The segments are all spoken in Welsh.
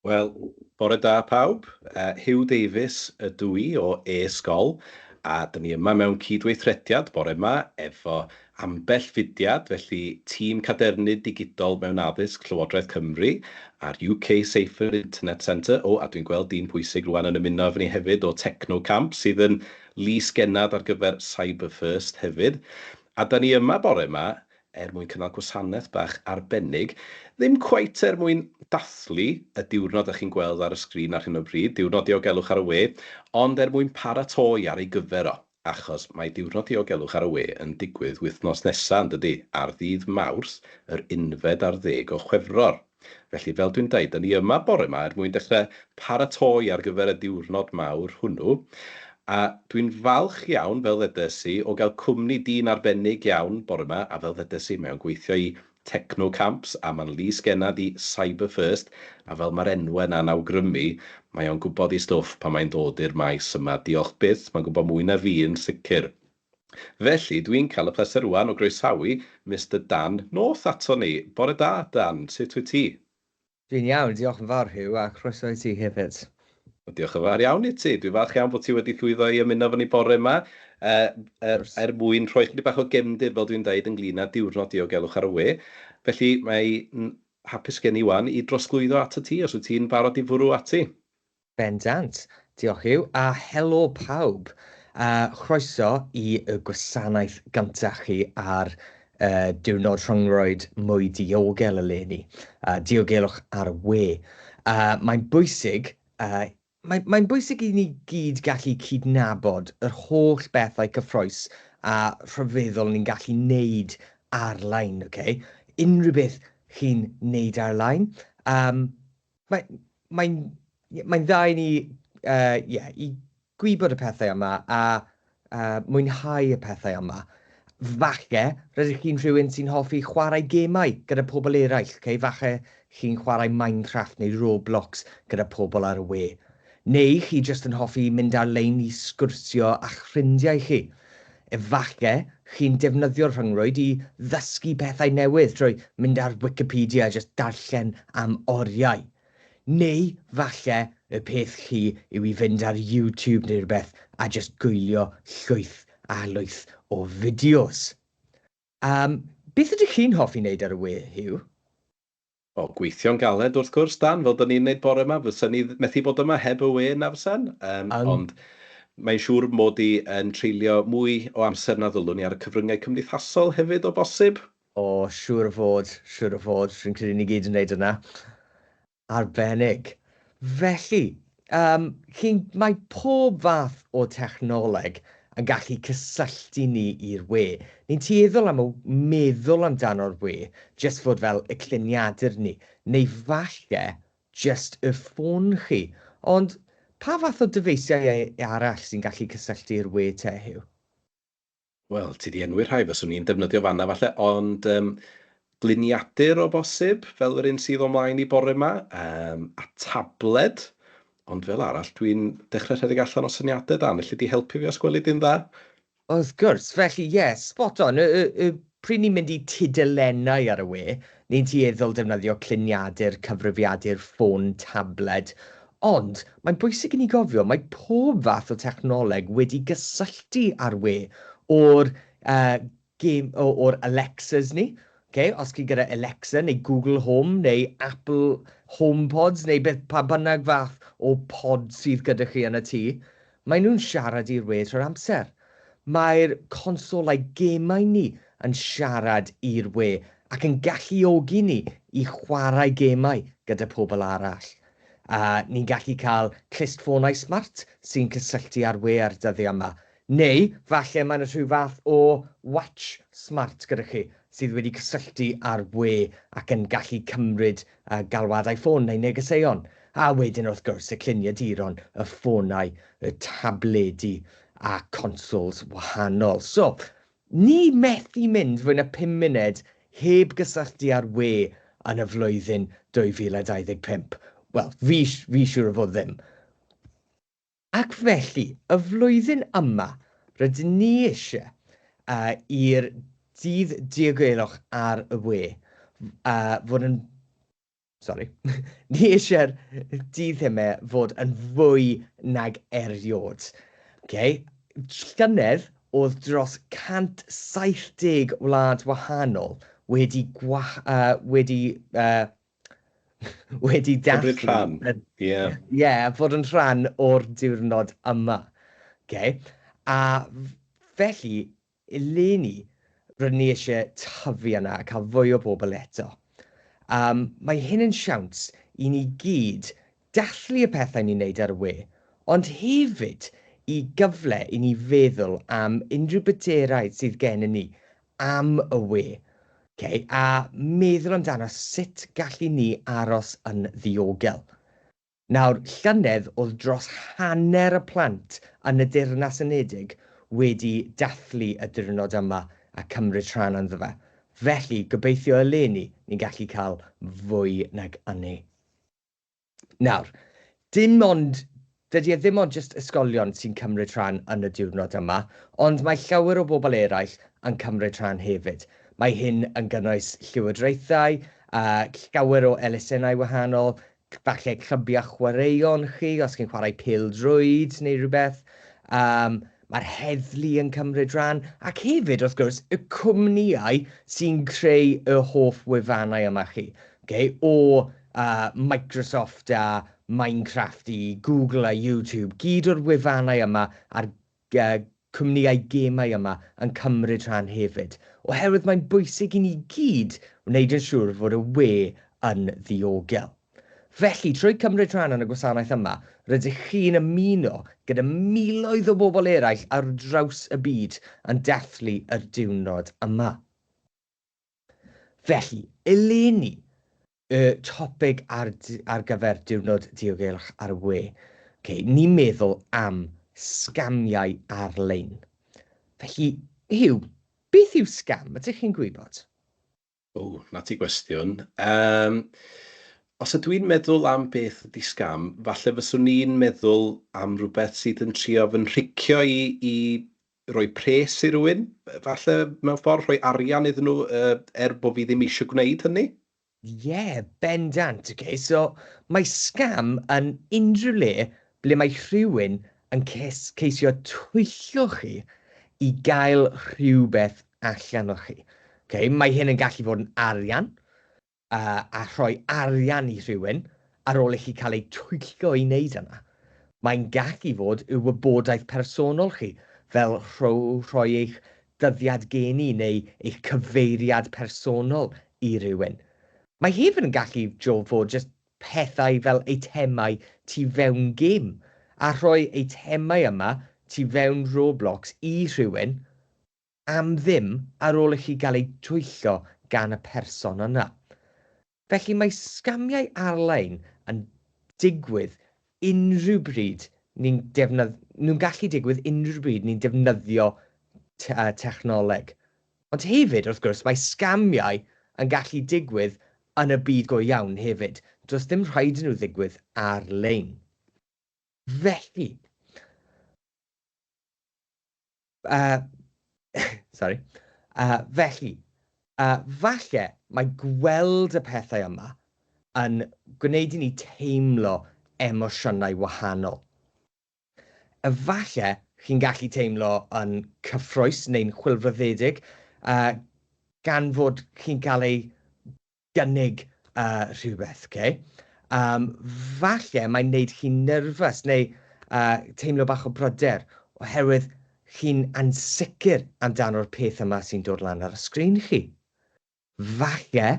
Wel, bore da pawb. Hugh Davies ydw i o e-sgol, a dyn ni yma mewn cydweithrediad bore yma efo ambell fudiad, felly tîm cadernid digidol mewn addysg Llywodraeth Cymru a'r UK Safer Internet Centre. A dwi'n gweld dyn pwysig rwan yn ymuno efo ni hefyd o Techno Camp sydd yn lys-genad ar gyfer Cyber First hefyd. A da ni yma bore yma mwyn cynnal gwasanaeth bach arbennig, ddim cweit mwyn dathlu y diwrnod ych chi'n gweld ar y sgrin ar hyn o bryd, diwrnod diogelwch ar y we, ond mwyn paratoi ar ei gyfer o, achos mae diwrnod diogelwch ar y we yn digwydd wythnos nesaf, yn dydy, ar ddydd Mawrth, yr 11 o Chwefror. Felly, fel dwi'n dweud, da ni yma bore yma mwyn dechrau paratoi ar gyfer y diwrnod mawr hwnnw, a dwi'n falch iawn, fel ddedes i, o gael cwmni dyn arbennig iawn bore yma, a fel ddedes i, mewn gweithio i Techno Camps, a mae'n lys-genad i Cyber First, a fel mae'r enwau yna'n awgrymu, mae o'n gwybod i stwff pan mae'n dod i'r maes yma. Diolch byth, mae'n gwybod mwy na fi yn sicr. Felly, dwi'n cael y pleser rwan o groesawu Mr Dan North ato ni. Bore da, Dan, sut wyt ti? Dwi'n iawn, diolch yn fawr Hugh, a croeso i ti hefyd. Diolch yn fawr iawn i ti. Dwi'n falch iawn bod ti wedi llwyddo i ymuno efo ni bore yma. Mwyn rhoi chydig bach o gefndir, fel dwi'n dweud, ynglyn â diwrnod diogelwch ar y we. Felly, mae'n hapus gen i wan i drosglwyddo ato ti, os wyt ti'n barod i fwrw ati. Bendant, diolch Hugh, a helo pawb. Chroeso i y gwasanaeth gyntaf chi ar diwrnod rhyngrwyd mwy diogel eleni. Diogelwch ar y we. Mae'n bwysig... Mae'n bwysig i ni gyd gallu cydnabod yr holl bethau cyffroes a rhyfeddol ni'n gallu neud ar-lein, okay? Unrhyw beth chi'n neud ar-lein. Mae'n dda i ni i gwybod y pethau yma a mwynhau y pethau yma. Falle, rydych chi'n rhywun sy'n hoffi chwarae gemau gyda pobl eraill, okay? Falle chi'n chwarae Minecraft neu Roblox gyda pobl ar y we. Neu chi jyst yn hoffi mynd ar-lein i sgwrsio a'ch ffrindiau chi. Efallai chi'n defnyddio'r rhyngrwyd i ddysgu pethau newydd trwy mynd ar Wikipedia a jyst darllen am oriau. Neu falle y peth chi yw i fynd ar YouTube neu rhywbeth a jyst gwylio llwyth a lwyth o fideos. Beth ydych chi'n hoffi wneud ar y we, Hugh? Gweithio'n galed wrth gwrs, Dan, fel da ni'n neud bore yma, fysa ni methu bod yma heb y we na fysan, ond mae'n siŵr mod i yn treulio mwy o amser na ddylwn ni ar y cyfryngau cymdeithasol hefyd o bosib. Siŵr o fod, rwy'n credu ni gyd yn neud yna. Arbennig. Felly, mae pob fath o technoleg yn gallu cysylltu ni i'r we. Ni'n tueddol am meddwl amdano'r we, jyst fod fel y cliniadur ni, neu falle jyst y ffôn chi. Ond pa fath o dyfeisiau arall sy'n gallu cysylltu'r we te, Hugh? Wel, ti di enwi'r rhai fyswn ni'n defnyddio fanna falle, ond gliniadur o bosib, fel yr un sydd o'mlaen i bore yma, a tabled. Ond fel arall, dwi'n dechrau rhedeg allan o syniadau, Dan. Felly di helpu fi os gweli di'n dda? Wrth gwrs, felly spot on. Pryd ni'n mynd i tudalennau ar y we, ni'n tueddol defnyddio cliniadur, cyfrifiadur, ffôn, tabled. Ond mae'n bwysig i ni gofio, mae pob fath o technoleg wedi gysylltu ar we o'r Alexas ni. Okay? Os chi gyda Alexa neu Google Home neu Apple HomePods neu pa bynnag fath o pod sydd gyda chi yn y tŷ, maen nhw'n siarad i'r we trwy'r amser. Mae'r consolau gemau ni yn siarad i'r we ac yn galluogi ni i chwarae gemau gyda pobl arall. Ni'n gallu cael clustffonau smart sy'n cysylltu ar we ar dyddiau yma. Neu, falle mae'n rhyw fath o watch smart gyda chi sydd wedi cysylltu ar we ac yn gallu cymryd galwadau ffôn neu negeseuon. A wedyn wrth gwrs y cliniaduron, y ffonau, y tabledi a consoles wahanol. So, ni methu mynd fwy na 5 munud heb gysylltu ar we yn y flwyddyn 2025. Wel, fi siŵr o fod ddim. Ac felly, y flwyddyn yma, rydyn ni eisiau i'r dydd diogelwch ar y we fod yn Sorry, ni eisiau'r dithemau fod yn fwy nag eriod. Okay? Llynedd oedd dros 170 wlad wahanol wedi, wedi Cymryd dathlu rhan. fod yn rhan o'r diwrnod yma. Okay? A felly, eleni, rydyn ni eisiau tyfu yna a cael fwy o bobl eto. Mae hyn yn siawns i ni gyd dathlu y pethau ni'n neud ar y we, ond hefyd i gyfle i ni feddwl am unrhyw bryderau sydd gen ni am y we. Okay? A meddwl amdano sut gallu ni aros yn ddiogel. Nawr, llynedd oedd dros hanner y plant yn y Deyrnas Unedig wedi dathlu y diwrnod yma a cymryd rhan ynddo fe. Felly, gobeithio eleni, ni'n gallu cael fwy nag ynny. Nawr, dydy e ddim ond jyst ysgolion sy'n cymryd rhan yn y diwrnod yma, ond mae llawer o bobl eraill yn cymryd rhan hefyd. Mae hyn yn gynnwys llywodraethau, llawer o elusennau wahanol, falle clybiau chwaraeon chi, os chi'n chwarae pêl-droed neu rhywbeth. Mae'r heddlu yn cymryd rhan, ac hefyd, wrth gwrs, y cwmnïau sy'n creu y hoff wefannau yma chi. Okay? O Microsoft a Minecraft i Google a YouTube, gyd o'r wefannau yma a'r cwmnïau gemau yma yn cymryd rhan hefyd. Oherwydd mae'n bwysig i ni gyd wneud yn siŵr fod y we yn ddiogel. Felly, trwy cymryd rhan yn y gwasanaeth yma, rydych chi'n ymuno gyda miloedd o bobl eraill ar draws y byd yn dathlu y diwrnod yma. Felly, eleni y topig ar gyfer diwrnod diogelwch ar y we. Okay, ni'n meddwl am sgamiau ar-lein. Felly, beth yw sgam? Ydych chi'n gwybod? Na ti gwestiwn. Os ydw i'n meddwl am beth ydy sgam, falle fyswn ni'n meddwl am rhywbeth sydd yn trio fy nricio i roi pres i rywun. Falle mewn ffordd rhoi arian iddyn nhw bod fi ddim eisiau gwneud hynny. Bendant. Okay. So, mae sgam yn unrhyw le ble mae rhywun yn ceisio twyllo chi i gael rhywbeth allan o chi. Okay. Mae hyn yn gallu fod yn arian, a rhoi arian i rhywun ar ôl i chi cael ei twyllo i wneud yna. Mae'n gallu fod y wybodaeth personol chi, fel rhoi eich dyddiad geni neu eich cyfeiriad personol i rhywun. Mae hefyd yn gallu fod jyst pethau fel eitemau tu fewn gêm, a rhoi eitemau yma tu fewn Roblox i rhywun am ddim ar ôl i chi gael ei twyllo gan y person yna. Felly mae sgamiau ar-lein yn digwydd unrhyw bryd nhw'n gallu digwydd unrhyw bryd ni'n defnyddio technoleg. Ond hefyd, wrth gwrs, mae sgamiau yn gallu digwydd yn y byd go iawn hefyd. Does dim rhaid nhw ddigwydd ar-lein. Felly, falle mae gweld y pethau yma yn gwneud i ni teimlo emosiynau wahanol. Falle chi'n gallu teimlo yn cyffrous neu'n chwilfryddedig gan fod chi'n cael ei gynnig rhywbeth. Okay? Falle mae'n gwneud chi'n nerfus neu teimlo bach o bryder oherwydd chi'n ansicr amdano'r peth yma sy'n dod lan ar y sgrin chi. Falle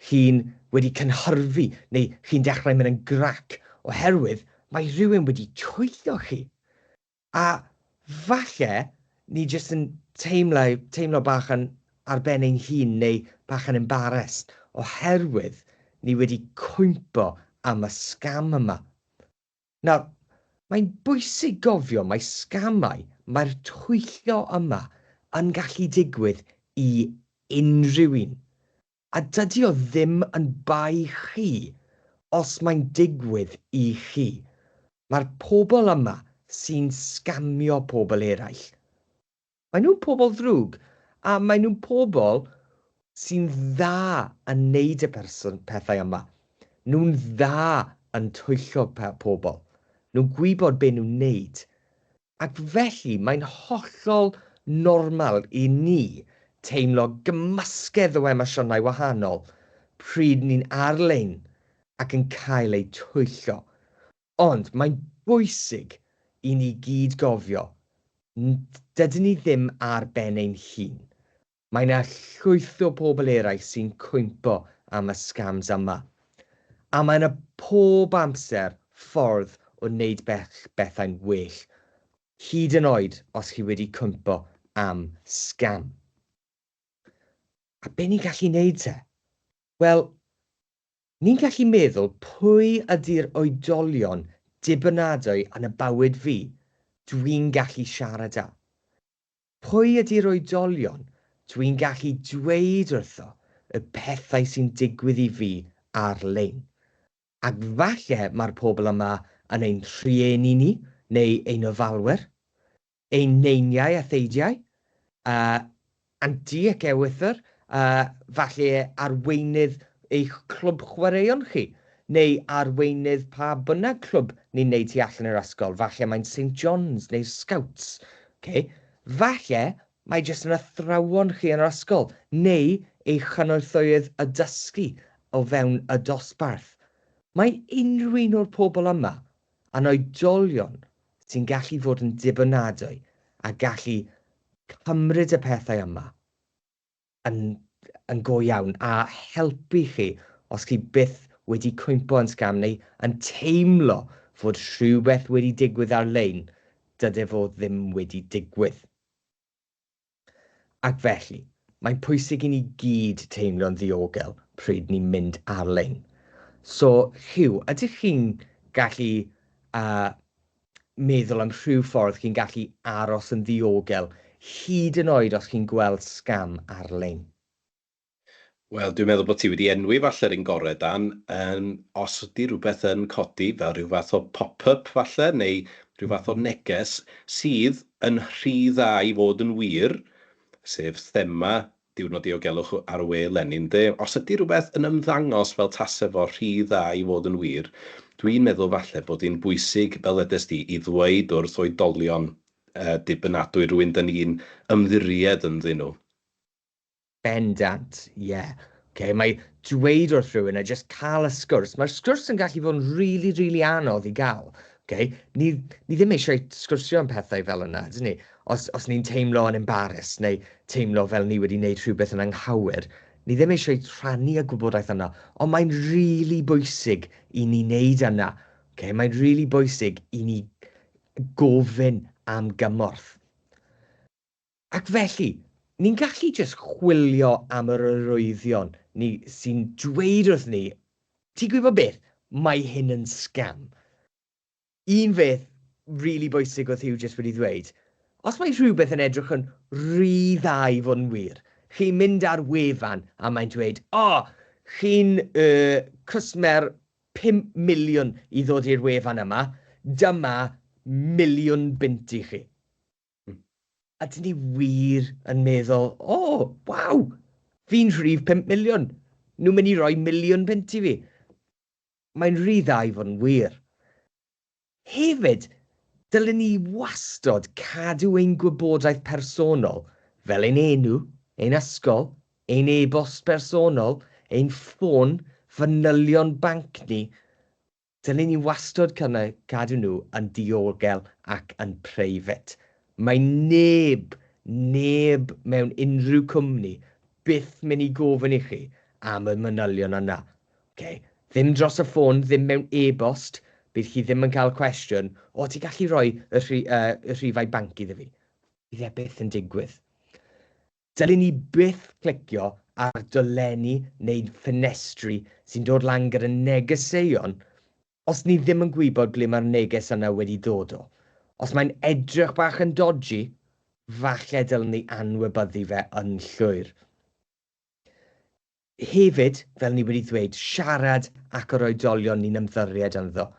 chi'n wedi cynhyrfu neu chi'n dechrau mynd yn grac oherwydd mae rhywun wedi twyllo chi. A falle ni jyst yn teimlo bach yn ar ben ein hun neu bach yn embarrassed oherwydd ni wedi cwympo am y sgam yma. Nawr, mae'n bwysig gofio mae sgamau, mae'r twyllo yma yn gallu digwydd i unrhyw un. A dydy o ddim yn bai chi os mae'n digwydd i chi. Mae'r pobl yma sy'n sgamio pobl eraill. Mae nhw'n pobl ddrwg, a mae nhw'n pobl sy'n dda yn neud y pethau yma. Nhw'n dda yn twyllo pobl. Nhw'n gwybod be nhw'n neud. Ac felly mae'n hollol normal i ni teimlo gymysgedd o emosiynau wahanol pryd ni'n ar-lein ac yn cael ei twyllo. Ond mae'n bwysig i ni gyd gofio, dydyn ni ddim ar ben ein hun. Mae yna llwyth o bobl eraill sy'n cwympo am y scams yma. A mae yna pob amser ffordd o wneud bethau'n well, hyd yn oed os chi wedi cwympo am scam. A be ni'n gallu wneud te? Wel, ni'n gallu meddwl pwy ydy'r oedolion dibynadwy yn y bywyd fi dwi'n gallu siarad â. Pwy ydy'r oedolion dwi'n gallu dweud wrtho y pethau sy'n digwydd i fi ar-lein. Ac falle mae'r pobl yma yn ein rhieni ni, neu ein ofalwyr, ein neiniau a theidiau, anti ac ewythr, falle arweinydd eich clwb chwaraeon chi, neu arweinydd pa bynnag clwb ni'n neud tu allan yr ysgol. Falle mae'n St John's neu Scouts. Okay? Falle mae jyst yn athrawon chi yn yr ysgol, neu eich chynorthwydd y dysgu o fewn y dosbarth. Mae unrhyw un o'r pobl yma yn oedolion sy'n gallu fod yn dibynadwy a gallu cymryd y pethau yma yn go iawn a helpu chi os chi byth wedi cwympo yn scam neu yn teimlo fod rhywbeth wedi digwydd ar-lein dydy fo ddim wedi digwydd. Ac felly, mae'n pwysig i ni gyd teimlo'n ddiogel pryd ni'n mynd ar-lein. So, Hugh, ydych chi'n gallu meddwl am rhyw ffordd chi'n gallu aros yn ddiogel hyd yn oed os chi'n gweld scam ar-lein? Wel, dwi'n meddwl bod ti wedi enwi falle'r un gorau, Dan. Os ydy rhywbeth yn codi fel rhyw fath o pop-up falle, neu rhyw fath o neges sydd yn rhy dda i fod yn wir, sef thema diwrnod diogelwch ar y we Lenin, os ydy rhywbeth yn ymddangos fel tase fo rhy dda i fod yn wir, dwi'n meddwl falle bod hi'n bwysig, fel edes di, i ddweud wrth oedolion dibynadwy rhywun dyn ni'n ymddiried ynddyn nhw. Bendant, ie. Yeah. Okay, mae dweud wrth rhywun a jyst cael y sgwrs. Mae'r sgwrs yn gallu fod yn really anodd i gael. Okay? Ni ddim eisiau sgwrsio am pethau fel yna, dyn ni? Os ni'n teimlo yn embarrassed neu teimlo fel ni wedi gwneud rhywbeth yn anghywir, ni ddim eisiau rhannu y gwybodaeth yna, ond mae'n really bwysig i ni wneud yna. Okay? Mae'n really bwysig i ni gofyn am gymorth. Ac felly, ni'n gallu jyst chwilio am yr arwyddion sy'n dweud wrth ni, ti'n gwybod beth, mae hyn yn scam. Un beth really bwysig oedd Hugh jyst wedi ddweud, os mae rhywbeth yn edrych yn rhy dda i fod yn wir, chi'n mynd ar wefan a mae'n dweud, chi'n cwsmer 5 miliwn i ddod i'r wefan yma, dyma miliwn bunt i chi. A dyn ni wir yn meddwl, waw, fi'n rhif 5 miliwn. Nhw'n mynd i roi miliwn bunt i fi. Mae'n rhy dda i fod yn wir. Hefyd, dylen ni wastod cadw ein gwybodaeth personol fel ein enw, ein ysgol, ein e-bost personol, ein ffôn, fanylion banc ni. Dylen ni wastod cadw nhw yn diogel ac yn preifat. Mae neb mewn unrhyw cwmni byth mynd i gofyn i chi am y manylion yna. Okay? Ddim dros y ffôn, ddim mewn e-bost, bydd chi ddim yn cael cwestiwn, ti'n gallu rhoi y rhifau banc iddo fi? Bydd e byth yn digwydd. Dylen ni byth clicio ar dolenni neu ffenestri sy'n dod lan gyda negeseuon os ni ddim yn gwybod ble mae'r neges yna wedi dod o. Os mae'n edrych bach yn dodgy, falle dylen ni anwybyddu fe yn llwyr. Hefyd, fel ni wedi ddweud, siarad ac yr oedolion ni'n ymddiried ynddo,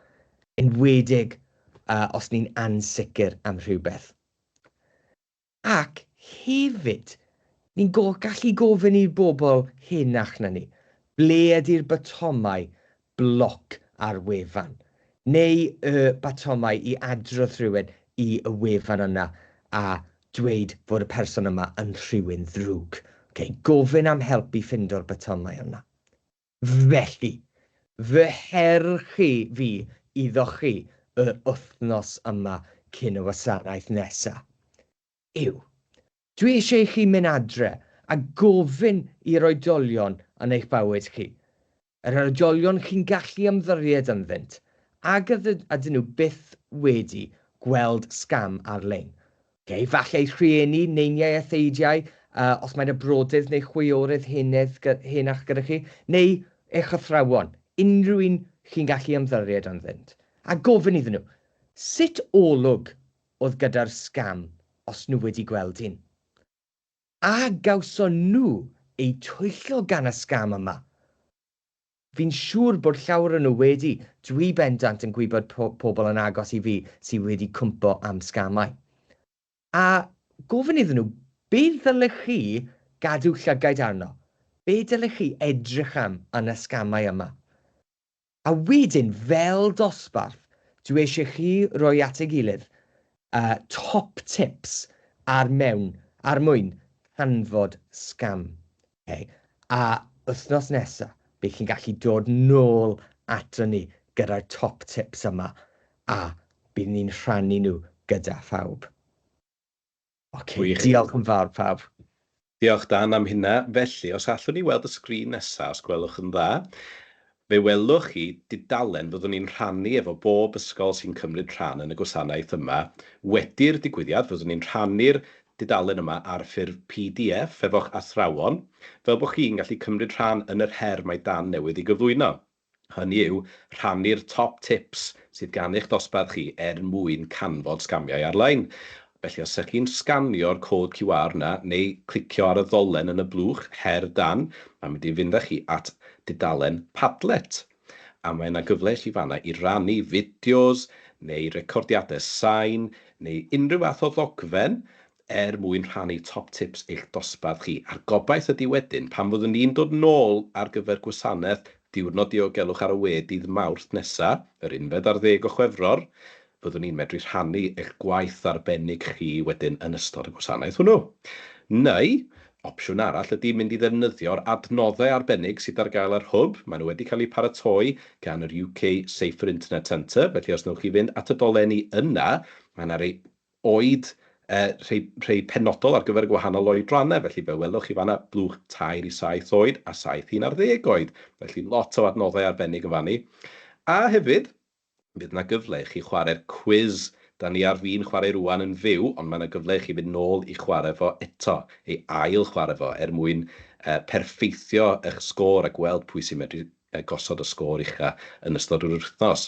enwedig os ni'n ansicr am rhywbeth. Ac hefyd, ni'n gallu gofyn i'r bobl hynach na ni, ble ydy'r batomau, bloc ar wefan, neu batomau i adrodd rhywun i y wefan yna a dweud fod y person yma yn rhywun ddrwg. Gofyn am help i ffindo'r batomau yna. Felly, fy her chi fi iddo chi yr wythnos yma cyn y wasanaeth nesaf yw, dwi eisiau chi mynd adre a gofyn i'r oedolion yn eich bywyd chi. Yr oedolion chi'n gallu ymddiried ynddynt, ac ydyn nhw byth wedi gweld scam ar-lein. Falle rhieni, neiniau a theidiau, os mae'n y brodydd neu chwiorydd henach gyda chi, neu eich athrawon, unrhyw un chi'n gallu ymddiried ynddynt. A gofyn iddyn nhw, sut olwg oedd gyda'r scam os nhw wedi gweld un? A gawson nhw eu twyllo gan y scam yma. Fi'n siŵr bod llawer yn nhw wedi, dwi bendant yn gwybod pobl yn agos i fi sydd wedi cwmpo am scamau. A gofyn iddyn nhw, be ddylech chi gadw llygaid arno? Be dylech chi edrych am yn y scamau yma? A wedyn, fel dosbarth, dwi eisiau chi roi at ei gilydd top tips ar mwyn hanfod scam. A wythnos nesaf, bydd chi'n gallu dod nôl ato ni gyda'r top tips yma a bydd ni'n rhannu nhw gyda phawb. Diolch yn fawr pawb. Diolch Dan am hynna. Felly, os allwn ni weld y sgrin nesaf, os gwelwch yn dda, fe welwch chi dudalen fyddwn ni'n rhannu efo bob ysgol sy'n cymryd rhan yn y gwasanaeth yma. Wedi'r digwyddiad, fyddwn ni'n rhannu'r dudalen yma ar ffurf PDF efo'ch athrawon, fel bod chi'n gallu cymryd rhan yn yr her mae Dan newydd i gyflwyno. Hynny yw, rhannu'r top tips sydd gan eich dosbarth chi mwyn canfod scamiau ar-lein. Felly, os ydych chi'n sganio'r cod QR yna, neu clicio ar y ddolen yn y blwch, her Dan, mae'n mynd i fynd â chi at dudalen Padlet. A mae yna gyfle i chi fanna i rannu fideos, neu recordiadau sain, neu unrhyw fath o ddogfen, mwyn rhannu top tips eich dosbarth chi. A'r gobaith ydy wedyn, pan fyddwn ni'n dod nôl ar gyfer Gwasanaeth Diwrnod Diogelwch ar y we dydd Mawrth nesaf, yr 11 o Chwefror, fyddwn ni'n medru rhannu eich gwaith arbennig chi wedyn yn ystod y gwasanaeth hwnnw. Neu, opsiwn arall ydy mynd i ddefnyddio'r adnoddau arbennig sydd ar gael ar hwb. Maen nhw wedi cael eu paratoi gan yr UK Safer Internet Centre. Felly, os wnewch chi fynd at y dolenni yna, mae yna rhai penodol ar gyfer gwahanol oedrannau. Felly, fe welwch chi fanna blwch 2 i 7 oed a 7 i 11 oed. Felly, lot o adnoddau arbennig yn fanni. A hefyd, bydd yna gyfle i chi chwarae'r quiz. Da ni ar fi'n chwarae rwan yn fyw, ond mae yna gyfle i chi fynd nôl i chwarae fo eto, ei ail chwarae fo, mwyn perfeithio eich sgôr a gweld pwy sy'n medru gosod y sgôr ucha yn ystod yr wythnos.